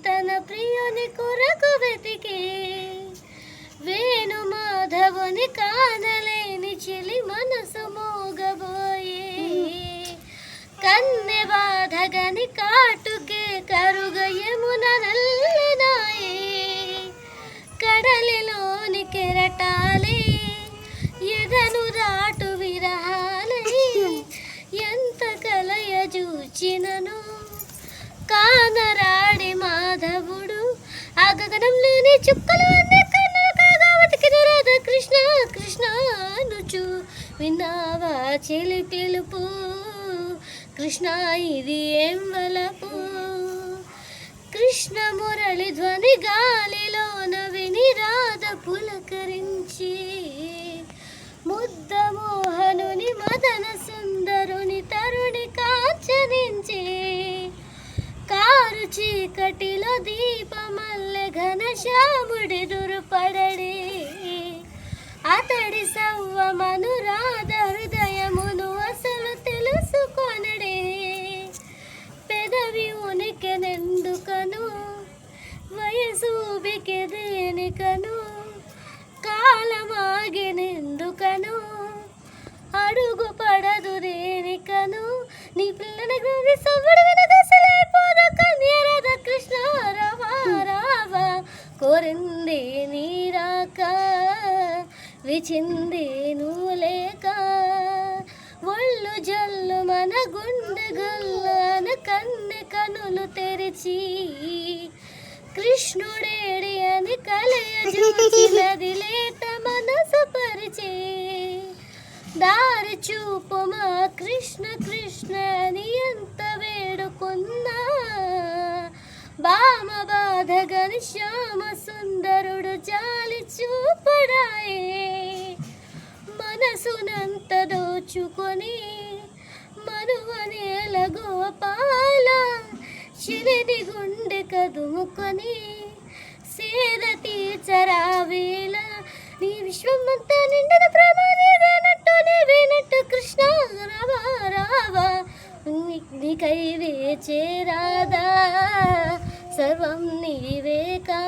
తన ప్రియుని కొరకు వెతికే వేణు మాధవుని కానలేని చెలి మనసు మోగబోయే కన్నె బాధగని కాటుకే కరుగ యమున నల్లనాయే కడలిలోని కెరటాలే ఎదను దాటు విరహాలే ఎంత కలయ చూచినను కానరాడి మాధవుడు ఆ గగనంలోని చుక్కలు అన్ని కన్నులు కాగా వెతికిన రాధా కృష్ణ కృష్ణ అనుచు విన్నావా చెలి పిలుపు కృష్ణ ఇది ఏం వలపు కృష్ణ మురళి ధ్వని గాలిలోన విని రాధ పులకరించి ముద్ద మోహనుని మదన సుందరుని తరుణి కాంచరించి కారు చీకటిలో దీపమల్లె ఘనశ్యాముడి దురుపడడే అతడి సవ్వమను రాధ హృదయమును అసలు తెలుసుకొనడే పెదవి ఉనికెనెందుకను వయసు బికెదేనికను కాలమాగినెందుకను అడుగు పడదు దేనికను నీ పిల్లని గురి సవ్వడి వినదసలైపోద కన్యరాధ కృష్ణ రావా రావా కోరింది నీరాక విచింది నులేక ఒళ్ళు జల్లు మన గుండె గల్లాన కన్నె కనులు తెరిచి కృష్ణుడేడి అని కలయ చూచినది లేత మనసు పరిచే దారి చూపు మా కృష్ణ కృష్ణ అని ఎంత వేడుకున్నా బామ బాధగని శ్యామ సుందరుడు జాలి చూపడాయే మనసునంత దోచుకొని మనువనేల గోపాల శిరిని గుండె కదుముకొని సేద తీర్చరా వేళ నీ విశ్వమంతా నిండిన ప్రేమ నీవేనట్టు కృష్ణ రావా రావా నీకై వేచే రాధా సర్వం నీవే కా